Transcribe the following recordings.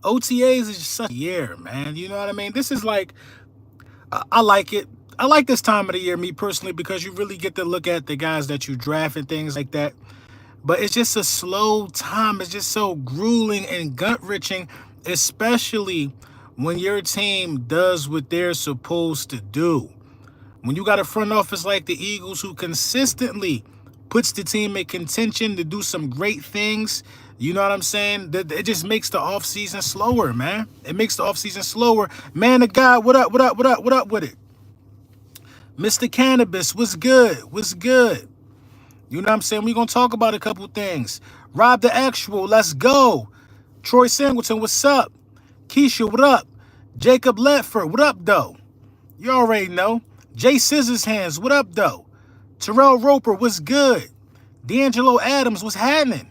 OTAs is just such a year, man. You know what I mean? This is like, I like it. I like this time of the year, me personally, because you really get to look at the guys that you draft and things like that. But it's just a slow time. It's just so grueling and gut wrenching, especially when your team does what they're supposed to do. When you got a front office like the Eagles who consistently puts the team in contention to do some great things, you know what I'm saying? It just makes the offseason slower, man. It makes the offseason slower. Man of God, what up, what up, what up, what up with it? Mr. Cannabis, what's good? What's good? You know what I'm saying? We're going to talk about a couple things. Rob the Actual, let's go. Troy Singleton, what's up? Keisha, what up? Jacob Ledford, what up, though? You already know. Jay Scissors Hands, what up, though? Terrell Roper, what's good? D'Angelo Adams, what's happening?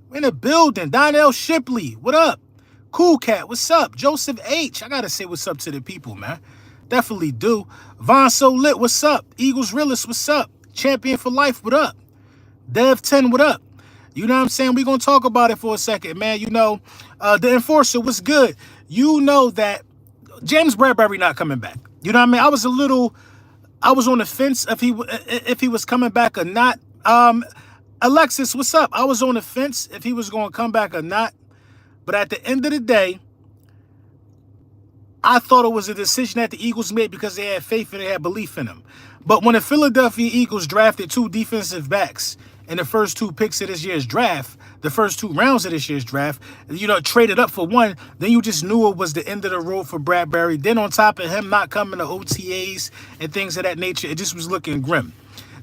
We're in the building. Donnell Shipley, what up? Cool Cat, what's up? Joseph H, I got to say what's up to the people, man. Definitely do. Von So Lit, what's up? Eagles Realist, what's up? Champion for Life, what up? Dev 10, what up? You know what I'm saying? We're going to talk about it for a second, man. You know, the Enforcer, what's good? You know that James Bradberry not coming back. You know what I mean? I was on the fence if he was coming back or not. Alexis, what's up? I was on the fence if he was going to come back or not. But at the end of the day, I thought it was a decision that the Eagles made because they had faith and they had belief in him. But when the Philadelphia Eagles drafted 2 defensive backs in the first 2 picks of this year's draft, the first 2 rounds of this year's draft, you know, traded up for one, then you just knew it was the end of the road for Bradberry. Then on top of him not coming to OTAs and things of that nature, it just was looking grim.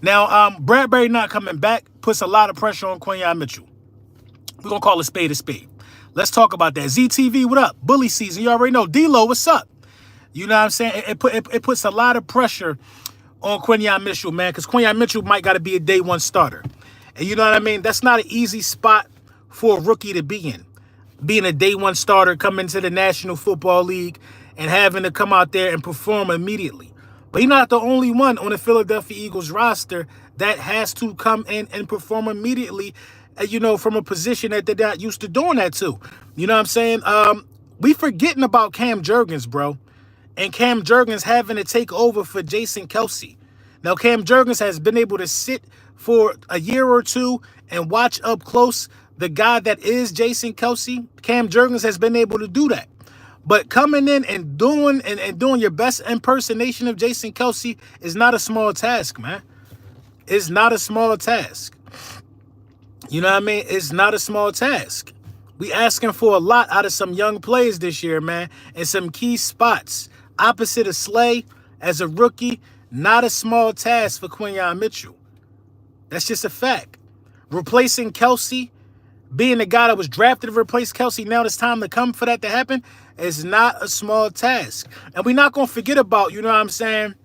Now, Bradberry not coming back puts a lot of pressure on Quinyon Mitchell. We're going to call a spade a spade. Let's talk about that. ZTV, what up? Bully season, you already know. D-Lo, what's up? You know what I'm saying? It puts a lot of pressure on Quinyon Mitchell, man, because Quinyon Mitchell might got to be a day one starter. And you know what I mean? That's not an easy spot for a rookie to be in. Being a day one starter, coming to the National Football League and having to come out there and perform immediately. But he's not the only one on the Philadelphia Eagles roster that has to come in and perform immediately, you know, from a position that they're not used to doing that to. You know what I'm saying? We forgetting about Cam Jurgens, bro. And Cam Jurgens having to take over for Jason Kelce. Now, Cam Jurgens has been able to sit for a year or two and watch up close the guy that is Jason Kelce. Cam Jurgens has been able to do that. But coming in and doing your best impersonation of Jason Kelce is not a small task, man. It's not a small task. You know what I mean? It's not a small task. We asking for a lot out of some young players this year, man, in some key spots. Opposite of Slay, as a rookie, not a small task for Quinyon Mitchell. That's just a fact. Replacing Kelce, being the guy that was drafted to replace Kelce, now it's time to come for that to happen, is not a small task. And we're not going to forget about, you know what I'm saying,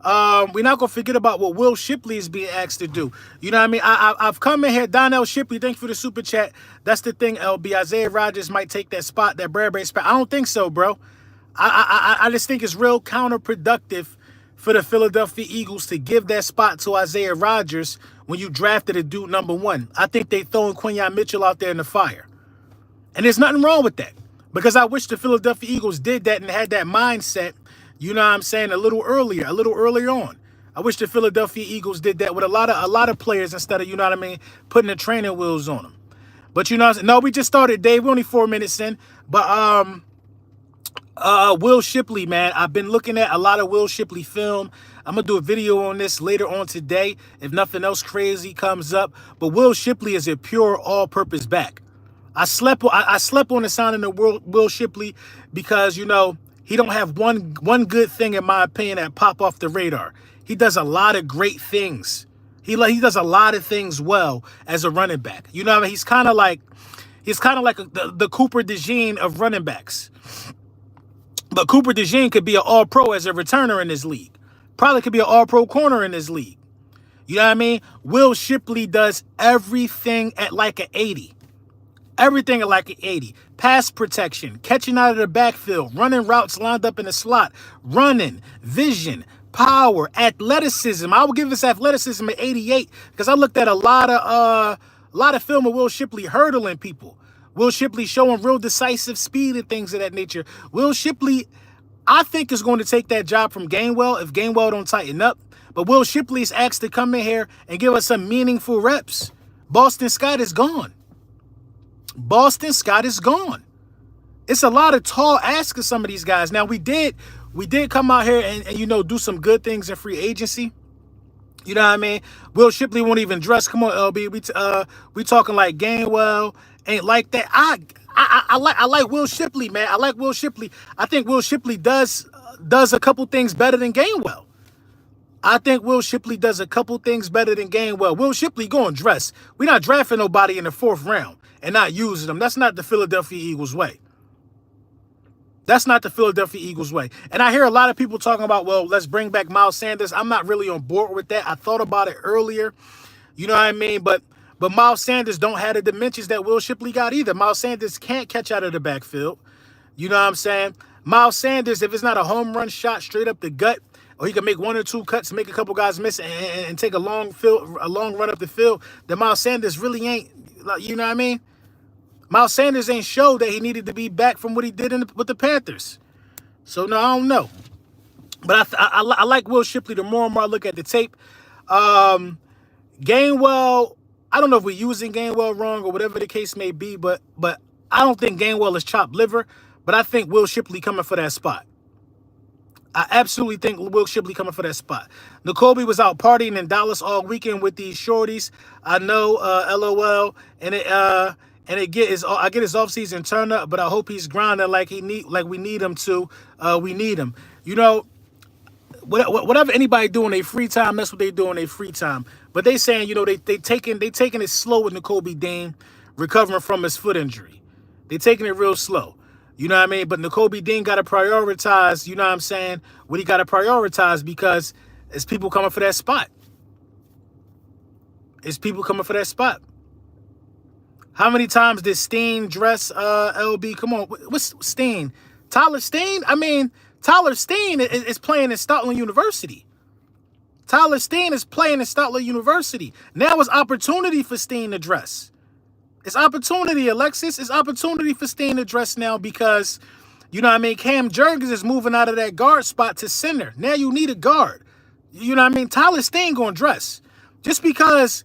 we're not going to forget about what Will Shipley is being asked to do. You know what I mean? I've come in here. Donnell Shipley, thank you for the super chat. That's the thing, LB. Isaiah Rodgers might take that spot, that Bradberry spot. I don't think so, bro. I just think it's real counterproductive for the Philadelphia Eagles to give that spot to Isaiah Rodgers when you drafted a dude number 1. I think they throwing Quinyon Mitchell out there in the fire. And there's nothing wrong with that. Because I wish the Philadelphia Eagles did that and had that mindset, you know what I'm saying, a little earlier on. I wish the Philadelphia Eagles did that with a lot of players instead of, you know what I mean, putting the training wheels on them. But you know, no, we just started, Dave. We're only 4 minutes in. But Will Shipley, man, I've been looking at a lot of Will Shipley film. I'm going to do a video on this later on today if nothing else crazy comes up. But Will Shipley is a pure all-purpose back. I slept on the signing of Will Shipley because, you know, he don't have one good thing, in my opinion, that pop off the radar. He does a lot of great things. He does a lot of things well as a running back. You know what I mean? He's kind of like the Cooper DeJean of running backs. But Cooper DeJean could be an all-pro as a returner in this league. Probably could be an all-pro corner in this league. You know what I mean? Will Shipley does everything at like an 80. Everything at like an 80. Pass protection, catching out of the backfield, running routes lined up in the slot, running, vision, power, athleticism. I would give this athleticism an 88 because I looked at a lot of film of Will Shipley hurdling people. Will Shipley showing real decisive speed and things of that nature. Will Shipley, I think, is going to take that job from Gainwell if Gainwell don't tighten up. But Will Shipley is asked to come in here and give us some meaningful reps. Boston Scott is gone. Boston Scott is gone. It's a lot of tall asks of some of these guys. Now, we did come out here and you know, do some good things in free agency. You know what I mean? Will Shipley won't even dress. Come on, LB. We talking like Gainwell. Ain't like that. I like Will Shipley, man. I like Will Shipley. I think Will Shipley does a couple things better than Gainwell. I think Will Shipley does a couple things better than Gainwell. Will Shipley going to dress. We're not drafting nobody in the 4th round and not using them. That's not the Philadelphia Eagles way. That's not the Philadelphia Eagles way. And I hear a lot of people talking about, well, let's bring back Miles Sanders. I'm not really on board with that. I thought about it earlier. You know what I mean? But Miles Sanders don't have the dimensions that Will Shipley got either. Miles Sanders can't catch out of the backfield. You know what I'm saying? Miles Sanders, if it's not a home run shot straight up the gut, or he can make 1 or 2 cuts, make a couple guys miss, and take a long run up the field, then Miles Sanders really ain't, you know what I mean? Miles Sanders ain't showed that he needed to be back from what he did with the Panthers. So, no, I don't know. But I like Will Shipley the more and more I look at the tape. Gainwell, I don't know if we're using Gainwell wrong or whatever the case may be, but I don't think Gainwell is chopped liver, but I think Will Shipley coming for that spot. I absolutely think Will Shipley coming for that spot. N'Kobe was out partying in Dallas all weekend with these shorties. I know, LOL, and I get his offseason turn up, but I hope he's grinding like we need him to. We need him. You know, whatever anybody do in their free time, that's what they do in their free time. But they saying, you know, they taking it slow with N'Kobe Dean recovering from his foot injury. They taking it real slow. You know what I mean? But N'Kobe Dean got to prioritize, you know what I'm saying, what he got to prioritize because it's people coming for that spot. It's people coming for that spot. How many times did Steen dress LB? Come on, what's Steen? Tyler Steen? I mean, Tyler Steen is playing at Stoutland University. Tyler Steen is playing at Stoutland University. Now it's opportunity for Steen to dress. It's opportunity, Alexis. It's opportunity for Steen to dress now because, you know what I mean, Cam Jurgens is moving out of that guard spot to center. Now you need a guard. You know what I mean? Tyler Steen going to dress. Just because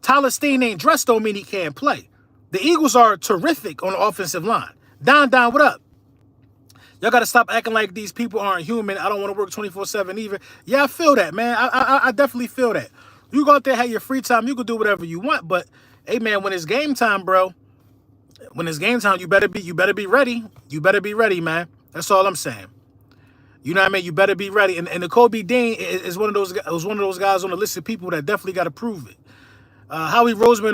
Tyler Steen ain't dressed don't mean he can't play. The Eagles are terrific on the offensive line. Don, what up? Y'all got to stop acting like these people aren't human. I don't want to work 24/7 either. Yeah, I feel that, man. I definitely feel that. You go out there, have your free time. You can do whatever you want. But, hey, man, when it's game time, bro, when it's game time, you better be ready. You better be ready, man. That's all I'm saying. You know what I mean? You better be ready. And N'Kobe Dean is one of those guys on the list of people that definitely got to prove it. Howie Roseman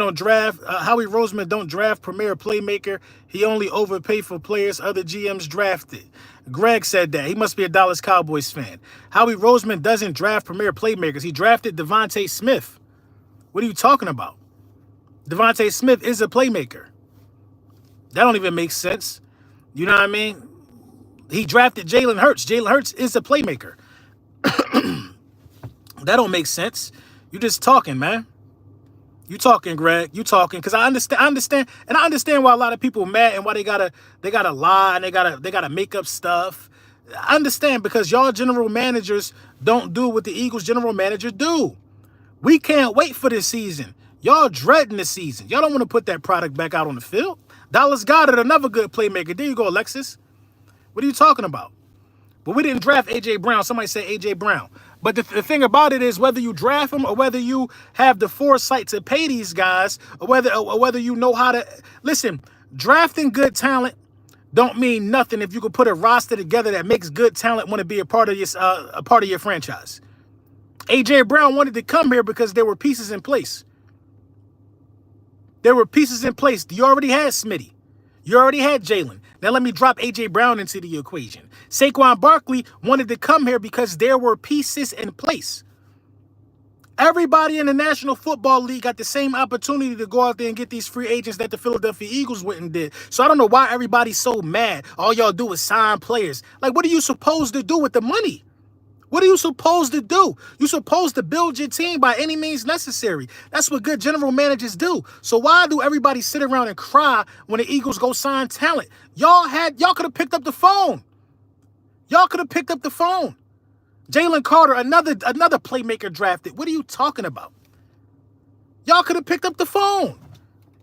don't draft premier playmaker. He only overpay for players other GMs drafted. Greg said that. He must be a Dallas Cowboys fan. Howie Roseman doesn't draft premier playmakers. He drafted Devontae Smith. What are you talking about? Devontae Smith is a playmaker. That don't even make sense. You know what I mean? He drafted Jalen Hurts. Jalen Hurts is a playmaker. That don't make sense. You just talking, man. You talking, Greg. You talking. Because I understand why a lot of people are mad and why they gotta lie and they gotta make up stuff. I understand because y'all general managers don't do what the Eagles general manager do. We can't wait for this season. Y'all dreading the season. Y'all don't want to put that product back out on the field. Dallas Goedert, another good playmaker. There you go, Alexis. What are you talking about? But we didn't draft A.J. Brown. Somebody said A.J. Brown. But the thing about it is whether you draft him or whether you have the foresight to pay these guys or whether you know how to... Listen, drafting good talent don't mean nothing if you can put a roster together that makes good talent want to be a part of your franchise. A.J. Brown wanted to come here because there were pieces in place. There were pieces in place. You already had Smitty. You already had Jalen. Now let me drop A.J. Brown into the equation. Saquon Barkley wanted to come here because there were pieces in place. Everybody in the National Football League got the same opportunity to go out there and get these free agents that the Philadelphia Eagles went and did. So I don't know why everybody's so mad. All y'all do is sign players. Like, what are you supposed to do with the money? What are you supposed to do? You're supposed to build your team by any means necessary. That's what good general managers do. So why do everybody sit around and cry when the Eagles go sign talent? Y'all could have picked up the phone. Y'all could have picked up the phone. Jalen Carter, another playmaker drafted. What are you talking about? Y'all could have picked up the phone.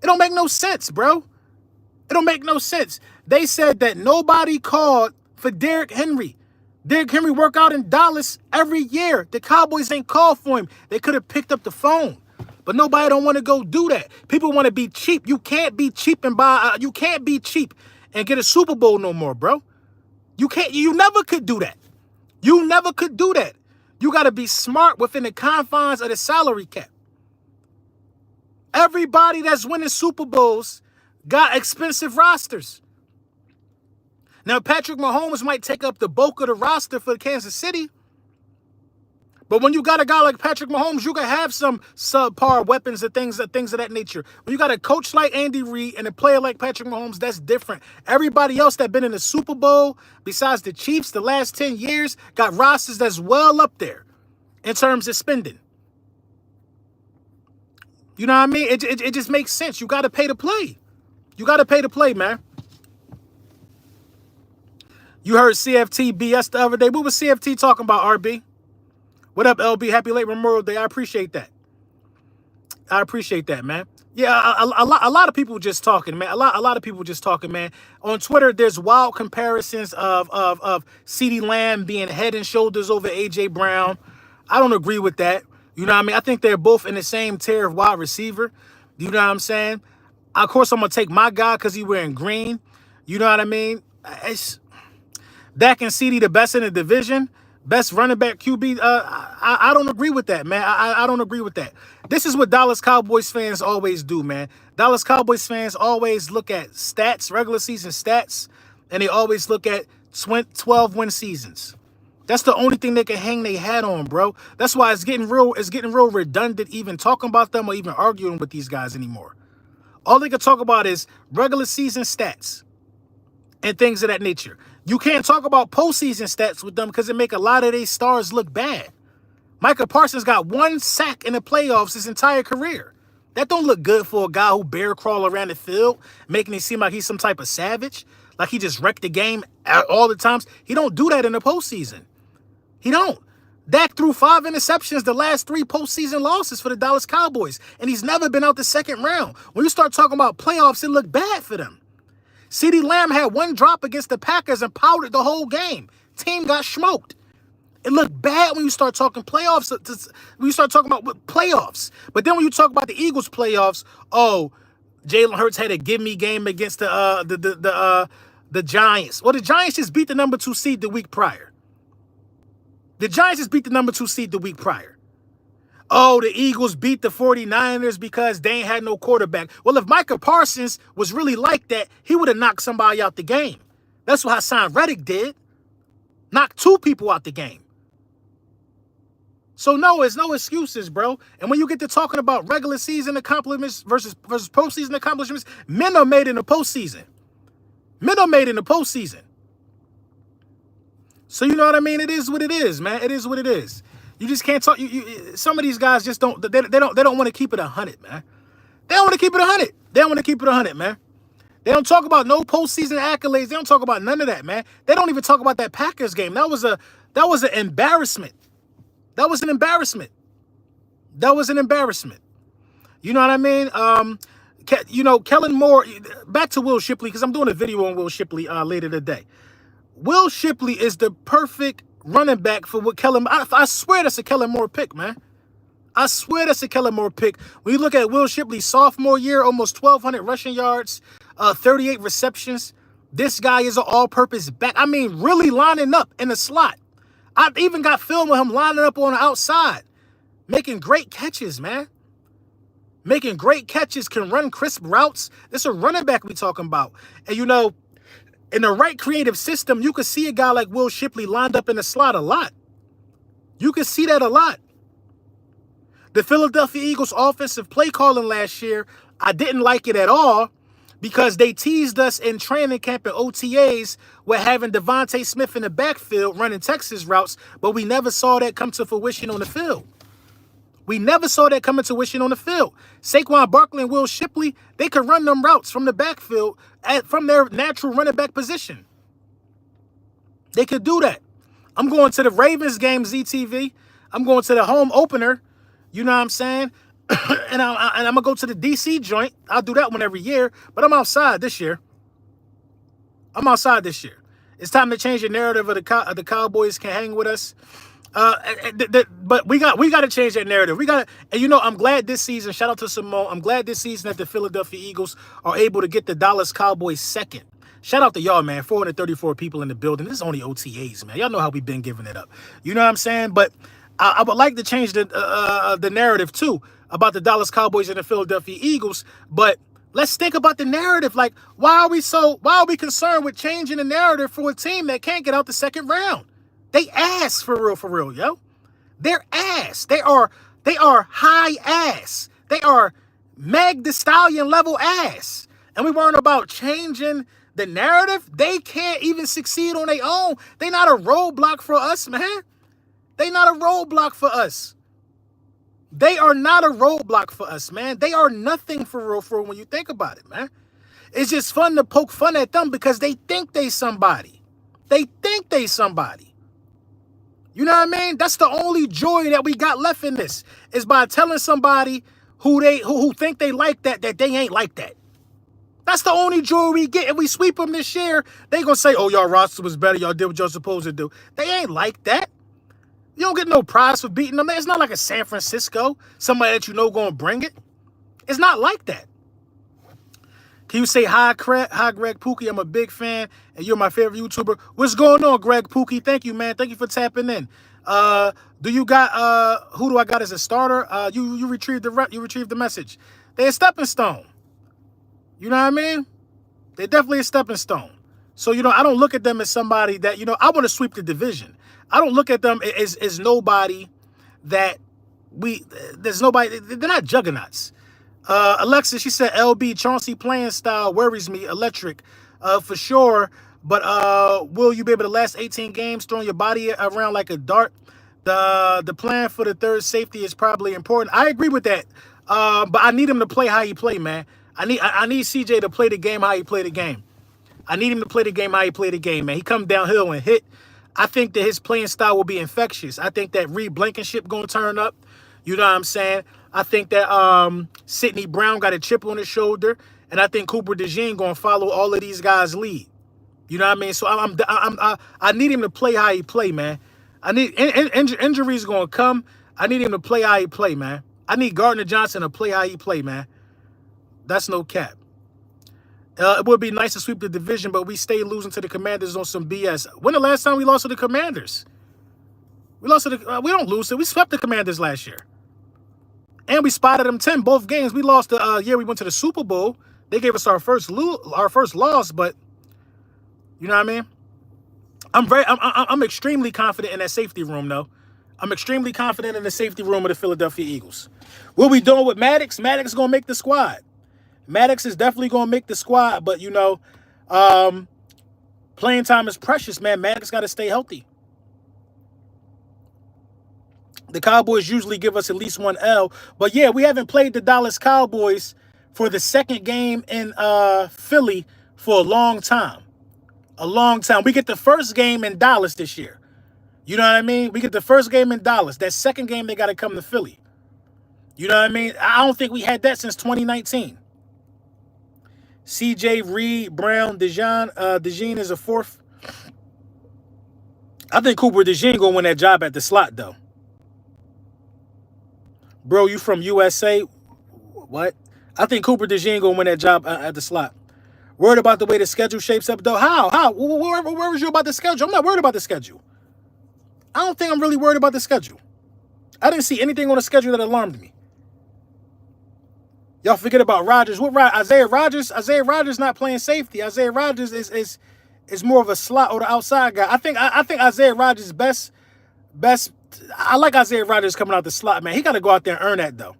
It don't make no sense, bro. It don't make no sense. They said that nobody called for Derrick Henry. Derrick Henry work out in Dallas every year. The Cowboys ain't called for him. They could have picked up the phone. But nobody don't want to go do that. People want to be cheap. You can't be cheap and you can't be cheap and get a Super Bowl no more, bro. You can't. You never could do that. You never could do that. You got to be smart within the confines of the salary cap. Everybody that's winning Super Bowls got expensive rosters. Now, Patrick Mahomes might take up the bulk of the roster for Kansas City. But when you got a guy like Patrick Mahomes, you can have some subpar weapons and things of that nature. When you got a coach like Andy Reid and a player like Patrick Mahomes, that's different. Everybody else that been in the Super Bowl, besides the Chiefs, the last 10 years, got rosters that's well up there in terms of spending. You know what I mean? It just makes sense. You got to pay to play. You got to pay to play, man. You heard CFT BS the other day. What was CFT talking about, RB? What up, LB? Happy late Memorial Day. I appreciate that. I appreciate that, man. Yeah, a lot of people just talking, man. A lot of people just talking, man. On Twitter, there's wild comparisons of CeeDee Lamb being head and shoulders over A.J. Brown. I don't agree with that. You know what I mean? I think they're both in the same tier of wide receiver. You know what I'm saying? Of course, I'm going to take my guy because he's wearing green. You know what I mean? Dak and CeeDee the best in the division. Best running back QB. I don't agree with that, man. I don't agree with that. This is what Dallas Cowboys fans always do, man. Dallas Cowboys fans always look at stats, regular season stats, and they always look at 12-win seasons. That's the only thing they can hang their hat on, bro. That's why it's getting real redundant even talking about them or even arguing with these guys anymore. All they can talk about is regular season stats and things of that nature. You can't talk about postseason stats with them because it make a lot of their stars look bad. Micah Parsons got 1 sack in the playoffs his entire career. That don't look good for a guy who bear crawl around the field, making it seem like he's some type of savage, like he just wrecked the game all the times. He don't do that in the postseason. He don't. Dak threw 5 interceptions the last 3 postseason losses for the Dallas Cowboys, and he's never been out the second round. When you start talking about playoffs, it looked bad for them. CeeDee Lamb had 1 drop against the Packers and powdered the whole game. Team got smoked. It looked bad when you start talking playoffs. When you start talking about playoffs. But then when you talk about the Eagles playoffs, oh, Jalen Hurts had a give-me game against the Giants. Well, the Giants just beat the number 2 seed the week prior. The Giants just beat the number 2 seed the week prior. Oh, the Eagles beat the 49ers because they ain't had no quarterback. Well, if Micah Parsons was really like that, he would have knocked somebody out the game. That's what Hassan Reddick did. Knocked 2 people out the game. So no, it's no excuses, bro. And when you get to talking about regular season accomplishments versus postseason accomplishments, men are made in the postseason. Men are made in the postseason. So you know what I mean? It is what it is, man. It is what it is. You just can't talk. Some of these guys just don't. They don't want to keep it 100, man. They don't want to keep it 100. They don't want to keep it 100, man. They don't talk about no postseason accolades. They don't talk about none of that, man. They don't even talk about that Packers game. That was an embarrassment. That was an embarrassment. That was an embarrassment. You know what I mean? Kellen Moore. Back to Will Shipley because I'm doing a video on Will Shipley later today. Will Shipley is the perfect running back for what Kellen. I swear that's a Kellen Moore pick, man. I swear that's a Kellen Moore pick. When you look at Will Shipley's sophomore year, almost 1,200 rushing yards, 38 receptions. This guy is an all-purpose back. I mean, really lining up in the slot. I even got film of him lining up on the outside, making great catches, man. Making great catches, can run crisp routes. It's a running back we talking about. And, you know, in the right creative system, you could see a guy like Will Shipley lined up in the slot a lot. You could see that a lot. The Philadelphia Eagles offensive play calling last year, I didn't like it at all because they teased us in training camp and OTAs with having Devontae Smith in the backfield running Texas routes, but we never saw that come to fruition on the field. We never saw that coming to fruition on the field. Saquon Barkley and Will Shipley, they could run them routes from the backfield from their natural running back position. They could do that. I'm going to the Ravens game, ZTV. I'm going to the home opener. You know what I'm saying? and I'm going to go to the DC joint. I'll do that one every year. But I'm outside this year. It's time to change the narrative of the Cowboys can hang with us. But we got to change that narrative. And you know, I'm glad this season, shout out to Simone, I'm glad this season that the Philadelphia Eagles are able to get the Dallas Cowboys second. Shout out to y'all, man. 434 people in the building. This is only OTAs, man. Y'all know how we've been giving it up. You know what I'm saying? But I would like to change the narrative too about the Dallas Cowboys and the Philadelphia Eagles. But let's think about the narrative. Like, why are we concerned with changing the narrative for a team that can't get out the second round? They ass for real, yo. They're ass. They are high ass. They are Meg Thee Stallion level ass. And we weren't about changing the narrative. They can't even succeed on their own. They not a roadblock for us, man. They not a roadblock for us. They are not a roadblock for us, man. They are nothing for real when you think about it, man. It's just fun to poke fun at them because they think they somebody. They think they somebody. You know what I mean? That's the only joy that we got left in this, is by telling somebody who think they like that they ain't like that. That's the only joy we get. If we sweep them this year, they gonna say, oh, y'all roster was better. Y'all did what y'all supposed to do. They ain't like that. You don't get no prize for beating them. It's not like a San Francisco, somebody that you know gonna bring it. It's not like that. Can you say hi, Greg Pookie? I'm a big fan, and you're my favorite YouTuber. What's going on, Greg Pookie? Thank you, man. Thank you for tapping in. Do you got who do I got as a starter? You retrieved the message. They're a stepping stone. You know what I mean? They're definitely a stepping stone. So, you know, I don't look at them as somebody that, you know, I want to sweep the division. I don't look at them as nobody that there's nobody, they're not juggernauts. Alexa, she said, LB, Chauncey playing style worries me, electric, for sure. But will you be able to last 18 games throwing your body around like a dart? The plan for the third safety is probably important. I agree with that. But I need him to play how he play, man. I need CJ to play the game how he play the game. I need him to play the game how he play the game, man. He come downhill and hit. I think that his playing style will be infectious. I think that Reed Blankenship going to turn up. You know what I'm saying? I think that Sidney Brown got a chip on his shoulder, and I think Cooper DeJean going to follow all of these guys' lead. You know what I mean? So I need him to play how he play, man. I need injuries going to come. I need him to play how he play, man. I need Gardner Johnson to play how he play, man. That's no cap. It would be nice to sweep the division, but we stay losing to the Commanders on some BS. When the last time we lost to the Commanders? We lost to the. We don't lose it. We swept the Commanders last year, and we spotted them 10 both games. We lost the year we went to the Super Bowl. They gave us our first loss, but you know what I mean. I'm extremely confident in that safety room, though. I'm extremely confident in the safety room of the Philadelphia Eagles. What we doing with Maddox? Maddox is gonna make the squad. Maddox is definitely going to make the squad, but, you know, playing time is precious, man. Maddox got to stay healthy. The Cowboys usually give us at least one L, but, yeah, we haven't played the Dallas Cowboys for the second game in Philly for a long time. A long time. We get the first game in Dallas this year. You know what I mean? We get the first game in Dallas. That second game, they got to come to Philly. You know what I mean? I don't think we had that since 2019. CJ, Reed, Brown, DeJean is a fourth. I think Cooper DeJean gonna win that job at the slot, though. Bro, you from USA? What? I think Cooper DeJean gonna win that job at the slot. Worried about the way the schedule shapes up, though? How? Where was you about the schedule? I'm not worried about the schedule. I don't think I'm really worried about the schedule. I didn't see anything on the schedule that alarmed me. Y'all forget about Rodgers. What Isaiah Rodgers? Isaiah Rodgers not playing safety. Isaiah Rodgers is more of a slot or the outside guy. I think Isaiah Rodgers best. I like Isaiah Rodgers coming out the slot, man. He got to go out there and earn that, though.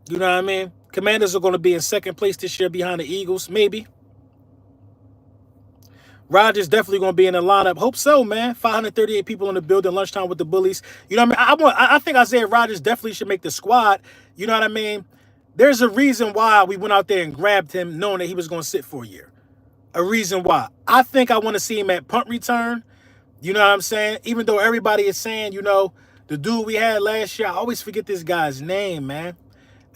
You know what I mean? Commanders are going to be in second place this year behind the Eagles, maybe. Rodgers definitely going to be in the lineup. Hope so, man. 538 people in the building, lunchtime with the bullies. You know what I mean? I think Isaiah Rodgers definitely should make the squad. You know what I mean? There's a reason why we went out there and grabbed him knowing that he was going to sit for a year. A reason why. I think I want to see him at punt return. You know what I'm saying? Even though everybody is saying, you know, the dude we had last year, I always forget this guy's name, man.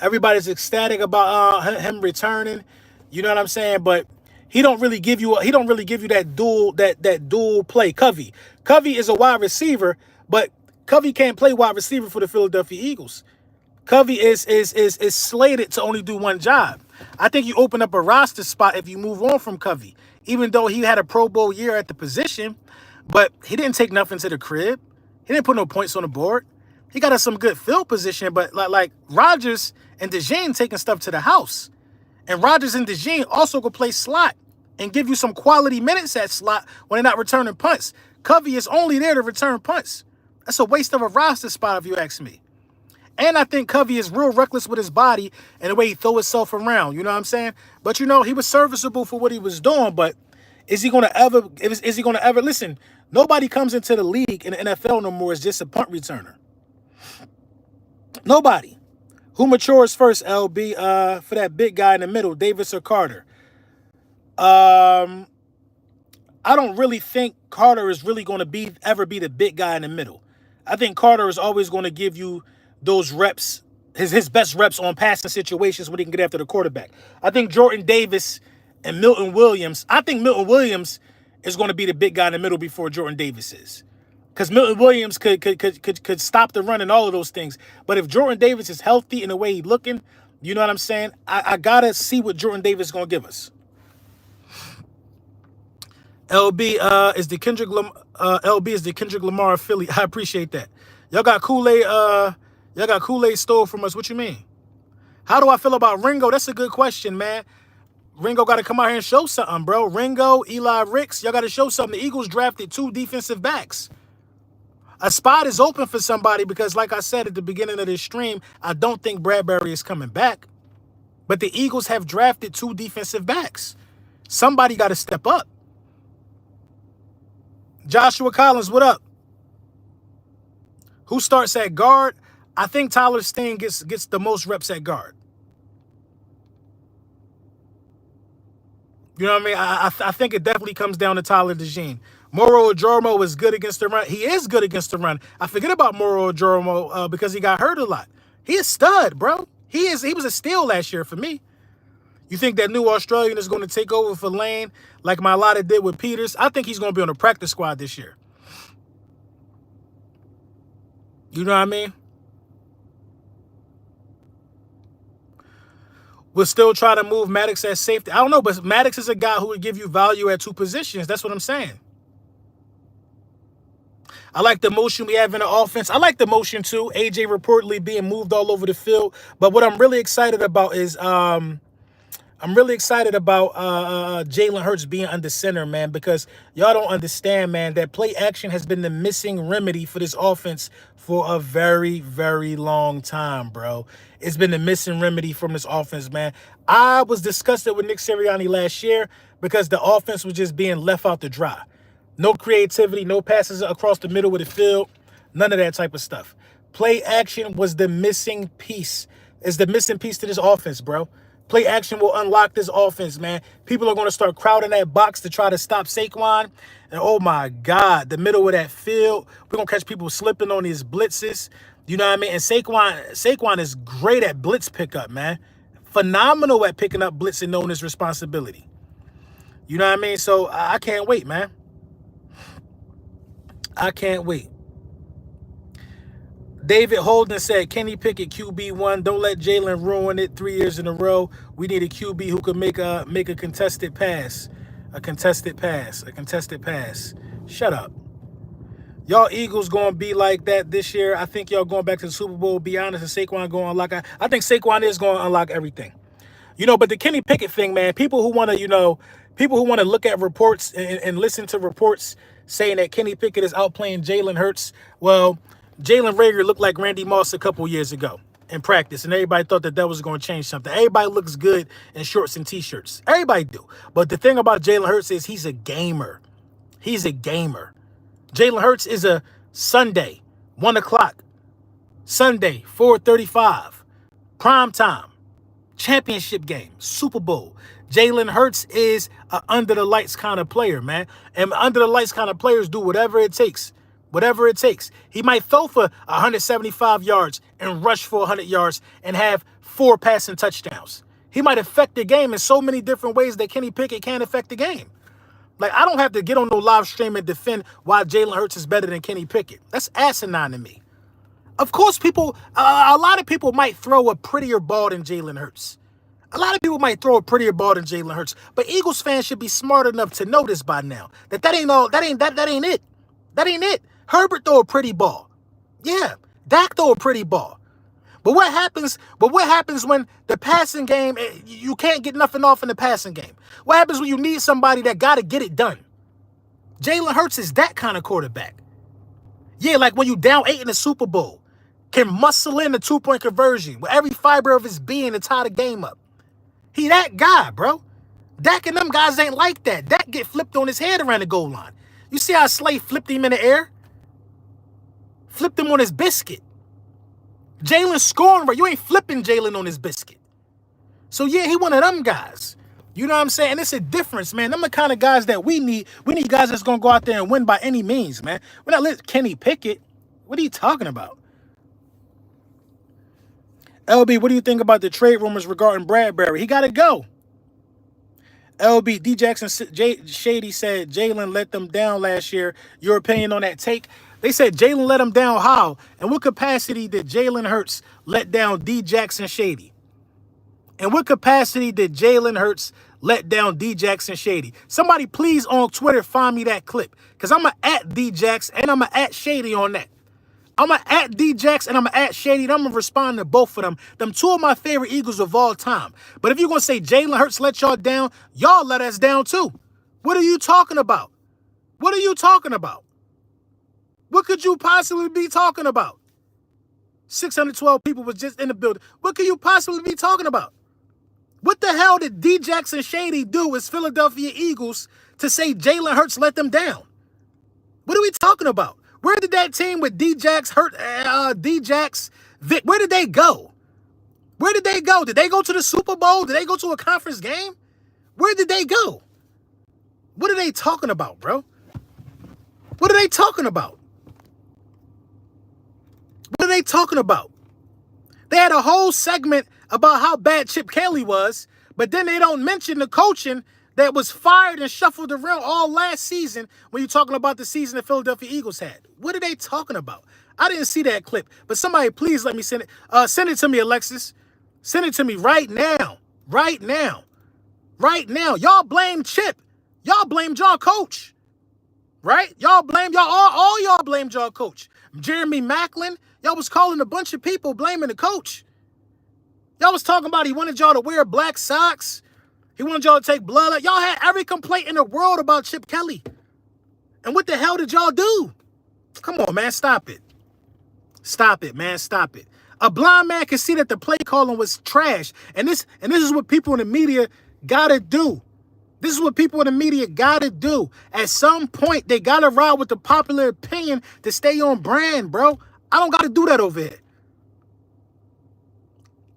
Everybody's ecstatic about him returning. You know what I'm saying? But he don't really give you that dual play. Covey is a wide receiver, but Covey can't play wide receiver for the Philadelphia Eagles. Covey is slated to only do one job. I think you open up a roster spot if you move on from Covey, even though he had a Pro Bowl year at the position, but he didn't take nothing to the crib. He didn't put no points on the board. He got us some good field position, but like Rodgers and DeJean taking stuff to the house. And Rodgers and DeJean also could play slot and give you some quality minutes at slot when they're not returning punts. Covey is only there to return punts. That's a waste of a roster spot if you ask me. And I think Covey is real reckless with his body and the way he throw himself around. You know what I'm saying? But, you know, he was serviceable for what he was doing. But is he going to ever, listen, nobody comes into the league in the NFL no more as just a punt returner. Nobody. Who matures first, LB, for that big guy in the middle, Davis or Carter? I don't really think Carter is really going to ever be the big guy in the middle. I think Carter is always going to give you those reps, his best reps on passing situations when he can get after the quarterback. I think Jordan Davis and Milton Williams, I think Milton Williams is going to be the big guy in the middle before Jordan Davis is. Because Milton Williams could stop the run and all of those things. But if Jordan Davis is healthy in the way he's looking, you know what I'm saying? I got to see what Jordan Davis is going to give us. LB is the Kendrick Lamar of Philly. I appreciate that. Y'all got Kool-Aid stole from us. What you mean? How do I feel about Ringo? That's a good question, man. Ringo got to come out here and show something, bro. Ringo, Eli Ricks, y'all got to show something. The Eagles drafted 2 defensive backs. A spot is open for somebody because, like I said at the beginning of this stream, I don't think Bradberry is coming back. But the Eagles have drafted 2 defensive backs. Somebody got to step up. Joshua Collins, what up? Who starts at guard? I think Tyler Steen gets the most reps at guard. You know what I mean? I think it definitely comes down to Tyler DeJean. Moro Ojormo is good against the run. He is good against the run. I forget about Moro Ojormo because he got hurt a lot. He is stud, bro. He was a steal last year for me. You think that new Australian is going to take over for Lane like Mailata did with Peters? I think he's going to be on the practice squad this year. You know what I mean? We'll still try to move Maddox at safety. I don't know, but Maddox is a guy who would give you value at 2 positions. That's what I'm saying. I like the motion we have in the offense. I like the motion too. AJ reportedly being moved all over the field. But what I'm really excited about is Jalen Hurts being under center, man, because y'all don't understand, man, that play action has been the missing remedy for this offense for a very, very long time, bro. It's been the missing remedy from this offense, man. I was disgusted with Nick Sirianni last year because the offense was just being left out to dry. No creativity, no passes across the middle of the field, none of that type of stuff. Play action was the missing piece. It's the missing piece to this offense, bro. Play action will unlock this offense, man. People are going to start crowding that box to try to stop Saquon. And, oh, my God, the middle of that field, we're going to catch people slipping on these blitzes. You know what I mean? And Saquon is great at blitz pickup, man. Phenomenal at picking up blitz and knowing his responsibility. You know what I mean? So I can't wait, man. I can't wait. David Holden said, Kenny Pickett QB1. Don't let Jalen ruin it 3 years in a row. We need a QB who can make a contested pass. A contested pass. Shut up. Y'all Eagles going to be like that this year. I think y'all going back to the Super Bowl. Be honest, and Saquon going to unlock. I think Saquon is going to unlock everything. You know, but the Kenny Pickett thing, man, people who want to look at reports and listen to reports saying that Kenny Pickett is outplaying Jalen Hurts. Well, Jalen Reagor looked like Randy Moss a couple years ago. in practice, and everybody thought that was going to change something. Everybody looks good in shorts and T-shirts. Everybody do. But the thing about Jalen Hurts is he's a gamer. He's a gamer. Jalen Hurts is a Sunday, 1 o'clock. Sunday, 4:35. Prime time. Championship game. Super Bowl. Jalen Hurts is an under-the-lights kind of player, man. And under-the-lights kind of players do whatever it takes. Whatever it takes. He might throw for 175 yards and rush for 100 yards and have 4 passing touchdowns. He might affect the game in so many different ways that Kenny Pickett can't affect the game. Like, I don't have to get on no live stream and defend why Jalen Hurts is better than Kenny Pickett. That's asinine to me. Of course, a lot of people might throw a prettier ball than Jalen Hurts. A lot of people might throw a prettier ball than Jalen Hurts. But Eagles fans should be smart enough to know this by now. That ain't it. That ain't it. Herbert throw a pretty ball. Yeah, Dak throw a pretty ball. But what happens when the passing game, you can't get nothing off in the passing game? What happens when you need somebody that got to get it done? Jalen Hurts is that kind of quarterback. Yeah, like when you down 8 in the Super Bowl, can muscle in the 2-point conversion with every fiber of his being to tie the game up. He that guy, bro. Dak and them guys ain't like that. Dak get flipped on his head around the goal line. You see how Slay flipped him in the air? Flipped him on his biscuit. Jalen scoring, right? You ain't flipping Jalen on his biscuit. So, yeah, he one of them guys. You know what I'm saying? It's a difference, man. Them the kind of guys that we need. We need guys that's going to go out there and win by any means, man. We're not letting Kenny Pickett. What are you talking about? LB, what do you think about the trade rumors regarding Bradberry? He got to go. LB, D. Jackson Shady said Jalen let them down last year. Your opinion on that take? They said Jalen let them down how? And what capacity did Jalen Hurts let down D. Jackson Shady? And what capacity did Jalen Hurts let down D. Jackson Shady? Somebody please on Twitter find me that clip. Because I'm going to at D. Jax and I'm going to at Shady on that. I'm going to at D. Jax and I'm going to at Shady and I'm going to respond to both of them. Them 2 of my favorite Eagles of all time. But if you're going to say Jalen Hurts let y'all down, y'all let us down too. What are you talking about? What are you talking about? What could you possibly be talking about? 612 people was just in the building. What could you possibly be talking about? What the hell did D. Jackson Shady do as Philadelphia Eagles to say Jalen Hurts let them down? What are we talking about? Where did that team with D-Jax, Vic, where did they go? Where did they go? Did they go to the Super Bowl? Did they go to a conference game? Where did they go? What are they talking about, bro? What are they talking about? What are they talking about? They had a whole segment about how bad Chip Kelly was, but then they don't mention the coaching that was fired and shuffled around all last season when you're talking about the season the Philadelphia Eagles had. What are they talking about? I didn't see that clip, but somebody please let me send it. Send it to me, Alexis. Send it to me right now. Right now. Right now. Y'all blame Chip. Y'all blamed y'all coach. Right? Y'all all y'all blamed y'all coach. Jeremy Maclin, y'all was calling a bunch of people blaming the coach. Y'all was talking about he wanted y'all to wear black socks. He wanted y'all to take blood. Y'all had every complaint in the world about Chip Kelly. And what the hell did y'all do? Come on, man. Stop it. Stop it, man. Stop it. A blind man can see that the play calling was trash. And this is what people in the media gotta do. This is what people in the media gotta do. At some point, they gotta ride with the popular opinion to stay on brand, bro. I don't gotta do that over here.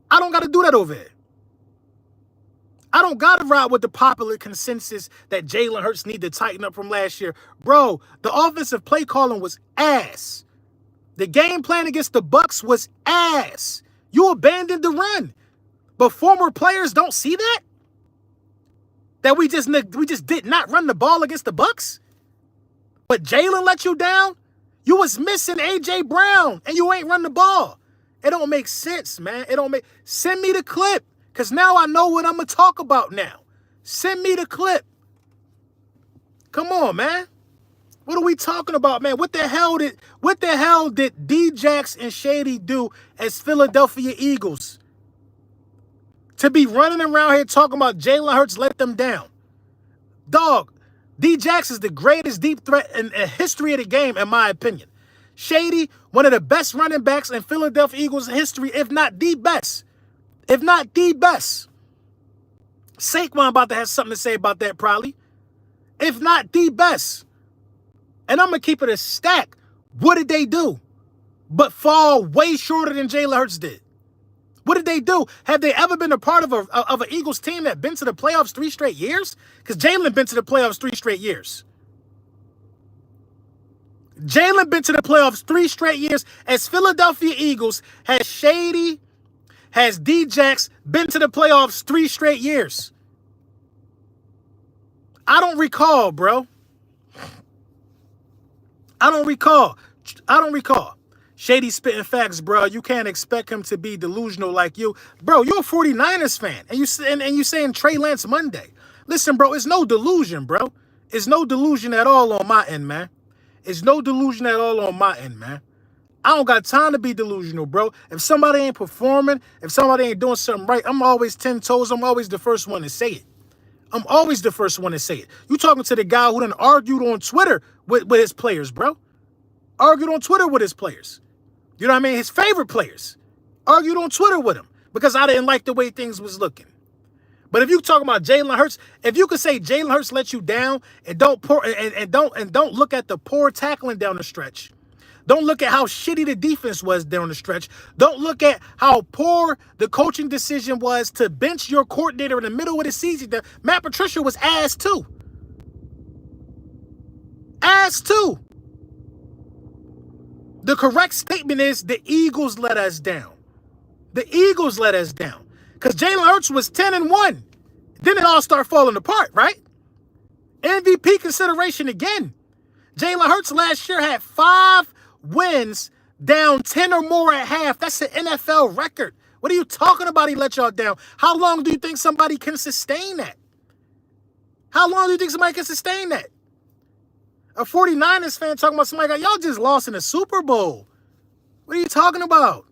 I don't gotta do that over here. I don't got to ride with the popular consensus that Jalen Hurts need to tighten up from last year. Bro, the offensive play calling was ass. The game plan against the Bucs was ass. You abandoned the run. But former players don't see that? That we just did not run the ball against the Bucs? But Jalen let you down? You was missing A.J. Brown, and you ain't run the ball. It don't make sense, man. Send me the clip. Because now I know what I'm going to talk about now. Send me the clip. Come on, man. What are we talking about, man? What the hell did D-Jax and Shady do as Philadelphia Eagles? To be running around here talking about Jalen Hurts let them down. Dog, D-Jax is the greatest deep threat in the history of the game, in my opinion. Shady, one of the best running backs in Philadelphia Eagles history, if not the best. If not the best. Saquon about to have something to say about that probably. If not the best. And I'm going to keep it a stack. What did they do? But fall way shorter than Jalen Hurts did. What did they do? Have they ever been a part of an Eagles team that been to the playoffs 3 straight years? Because Jalen been to the playoffs 3 straight years. Jalen been to the playoffs 3 straight years. As Philadelphia Eagles, has Shady, has D-Jax been to the playoffs 3 straight years? I don't recall, bro. I don't recall. Shady spitting facts, bro. You can't expect him to be delusional like you. Bro, you're a 49ers fan. And you saying Trey Lance Monday. Listen, bro, it's no delusion, bro. It's no delusion at all on my end, man. It's no delusion at all on my end, man. I don't got time to be delusional, bro. If somebody ain't performing, if somebody ain't doing something right, I'm always 10 toes. I'm always the first one to say it. I'm always the first one to say it. You talking to the guy who done argued on Twitter with his players, bro. Argued on Twitter with his players. You know what I mean? His favorite players. Argued on Twitter with him because I didn't like the way things was looking. But if you talking about Jalen Hurts, if you could say Jalen Hurts let you down and don't look at the poor tackling down the stretch. Don't look at how shitty the defense was down the stretch. Don't look at how poor the coaching decision was to bench your coordinator in the middle of the season. Matt Patricia was ass too. Ass too. The correct statement is the Eagles let us down. The Eagles let us down. Because Jalen Hurts was 10-1. Then it all started falling apart, right? MVP consideration again. Jalen Hurts last year had 5 wins down 10 or more at half. That's an NFL record. What are you talking about? He let y'all down. How long do you think somebody can sustain that? How long do you think somebody can sustain that? A 49ers fan talking about somebody, y'all just lost in the Super Bowl. What are you talking about?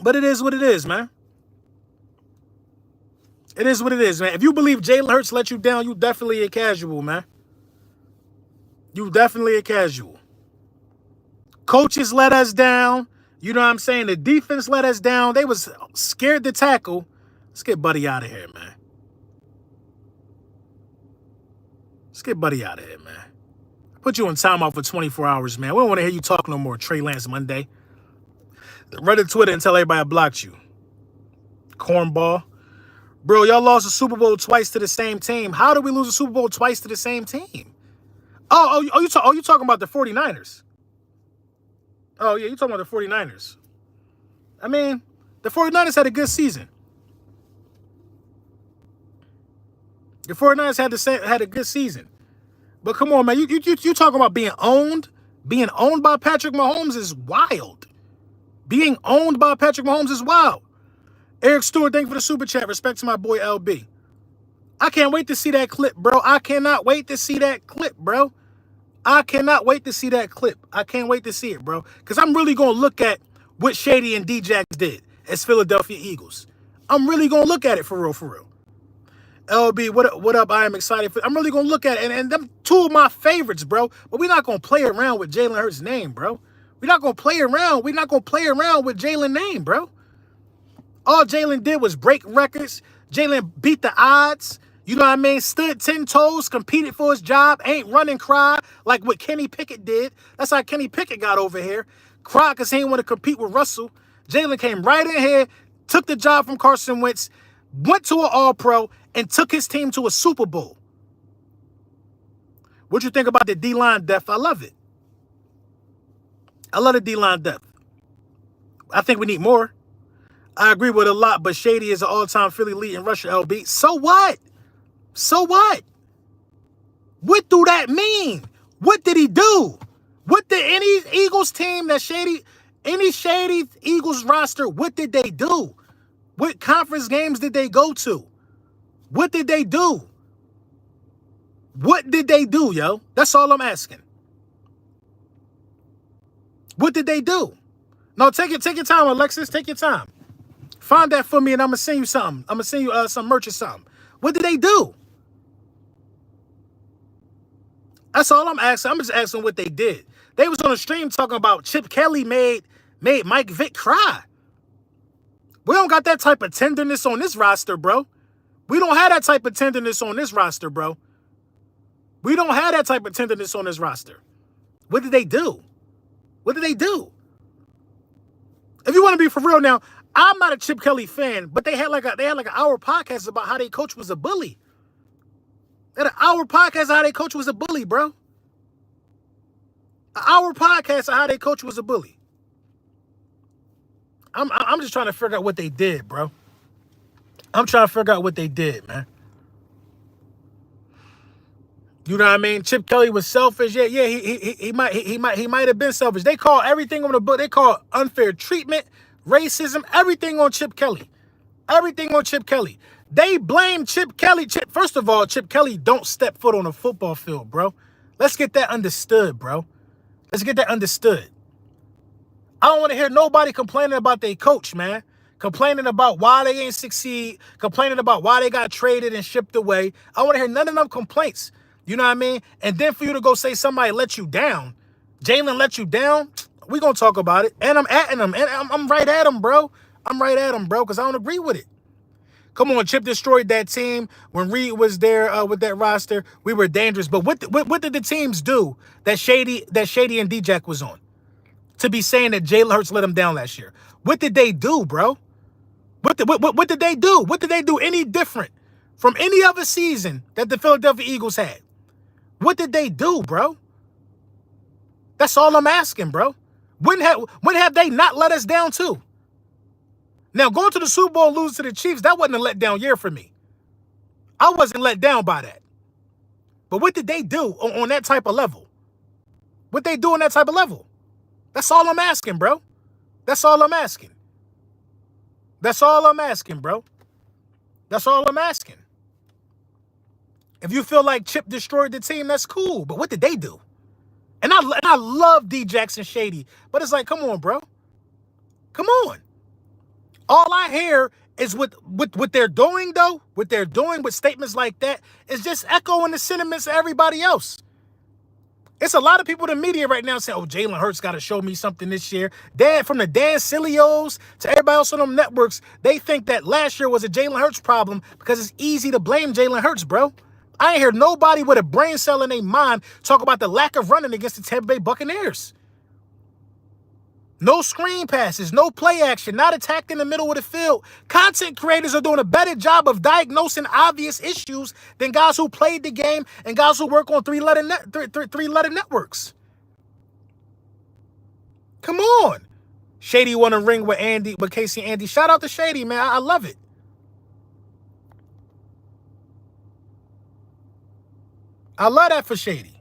But it is what it is, man. It is what it is, man. If you believe Jalen Hurts let you down, you definitely a casual, man. You definitely a casual. Coaches let us down. You know what I'm saying? The defense let us down. They was scared to tackle. Let's get Buddy out of here, man. Let's get Buddy out of here, man. Put you in timeout for 24 hours, man. We don't want to hear you talk no more, Trey Lance Monday. Run to Twitter and tell everybody I blocked you. Cornball. Bro, y'all lost the Super Bowl twice to the same team. How did we lose the Super Bowl twice to the same team? You talking about the 49ers. Oh, yeah, you talking about the 49ers. I mean, the 49ers had a good season. The 49ers had a good season. But come on, man. You talking about being owned? Being owned by Patrick Mahomes is wild. Being owned by Patrick Mahomes is wild. Eric Stewart, thank you for the super chat. Respect to my boy LB. I can't wait to see that clip, bro. I cannot wait to see that clip, bro. I cannot wait to see that clip. I can't wait to see it, bro. Because I'm really going to look at what Shady and D-Jax did as Philadelphia Eagles. I'm really going to look at it for real, for real. LB, what up? I am excited. I'm really going to look at it. And them 2 of my favorites, bro. But we're not going to play around with Jalen Hurts' name, bro. We're not going to play around. We're not going to play around with Jalen's name, bro. All Jalen did was break records. Jalen beat the odds. You know what I mean? Stood 10 toes, competed for his job, ain't run and cry like what Kenny Pickett did. That's how Kenny Pickett got over here. Cried because he didn't want to compete with Russell. Jalen came right in here, took the job from Carson Wentz, went to an All-Pro, and took his team to a Super Bowl. What you think about the D-line depth? I love it. I love the D-line depth. I think we need more. I agree with a lot, but Shady is an all-time Philly lead in rusher, LB. So what? So what? What do that mean? What did he do? What did any Eagles team any Shady Eagles roster, what did they do? What conference games did they go to? What did they do? What did they do, yo? That's all I'm asking. What did they do? No, take your time, Alexis. Take your time. Find that for me, and I'm going to send you something. I'm going to send you some merch or something. What did they do? That's all I'm asking. I'm just asking what they did. They was on a stream talking about Chip Kelly made Mike Vick cry. We don't got that type of tenderness on this roster, bro. We don't have that type of tenderness on this roster, bro. We don't have that type of tenderness on this roster. What did they do? What did they do? If you want to be for real now, I'm not a Chip Kelly fan, but they had like an hour podcast about how their coach was a bully. They had an hour podcast of how their coach was a bully, bro. An hour podcast of how their coach was a bully. I'm just trying to figure out what they did, bro. I'm trying to figure out what they did, man. You know what I mean? Chip Kelly was selfish. Yeah, he might have been selfish. They call everything on the book. They call unfair treatment, racism, everything on Chip Kelly. Everything on Chip Kelly. They blame Chip Kelly. First of all, Chip Kelly don't step foot on a football field, bro. Let's get that understood, bro. Let's get that understood. I don't want to hear nobody complaining about their coach, man. Complaining about why they ain't succeed. Complaining about why they got traded and shipped away. I want to hear none of them complaints. You know what I mean? And then for you to go say somebody let you down, Jalen let you down, we going to talk about it. And I'm atting him. And I'm right at him, bro. I'm right at him, bro, because I don't agree with it. Come on, Chip destroyed that team. When Reed was there with that roster, we were dangerous. But what did the teams do that Shady and D-Jack was on? To be saying that Jalen Hurts let them down last year. What did they do, bro? What did they do? What did they do any different from any other season that the Philadelphia Eagles had? What did they do, bro? That's all I'm asking, bro. When have they not let us down too? Now, going to the Super Bowl and losing to the Chiefs, that wasn't a letdown year for me. I wasn't let down by that. But what did they do on that type of level? What they do on that type of level? That's all I'm asking, bro. That's all I'm asking. That's all I'm asking, bro. That's all I'm asking. If you feel like Chip destroyed the team, that's cool. But what did they do? And I love D. Jackson Shady. But it's like, come on, bro. Come on. All I hear is what they're doing, though. What they're doing with statements like that is just echoing the sentiments of everybody else. It's a lot of people in the media right now saying, oh, Jalen Hurts got to show me something this year. From the Dan Cilios to everybody else on them networks, they think that last year was a Jalen Hurts problem because it's easy to blame Jalen Hurts, bro. I ain't heard nobody with a brain cell in their mind talk about the lack of running against the Tampa Bay Buccaneers. No screen passes, no play action, not attacked in the middle of the field. Content creators are doing a better job of diagnosing obvious issues than guys who played the game and guys who work on three-letter networks. Come on. Shady won a ring with Casey and Andy. Shout out to Shady, man. I love it. I love that for Shady.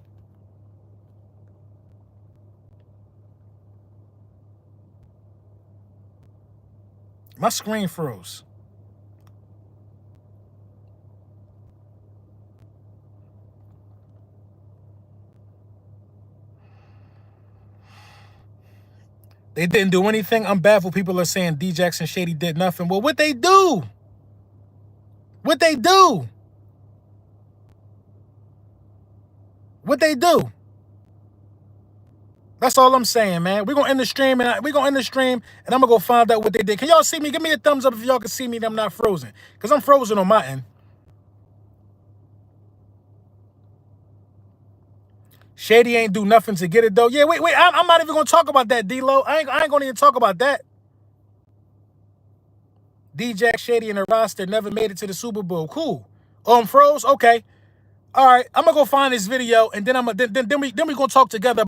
My screen froze. They didn't do anything. I'm baffled. People are saying D. Jackson Shady did nothing. Well, what they do? What they do? What they do? That's all I'm saying, man. We're gonna end the stream and I'm gonna go find out what they did. Can y'all see me? Give me a thumbs up if y'all can see me and I'm not frozen. Because I'm frozen on my end. Shady ain't do nothing to get it though. Yeah, wait. I'm not even gonna talk about that, D-Lo. I ain't gonna even talk about that. D-Jack Shady and the roster never made it to the Super Bowl. Cool. Oh, I'm froze? Okay. All right. I'm gonna go find this video and then we gonna talk together.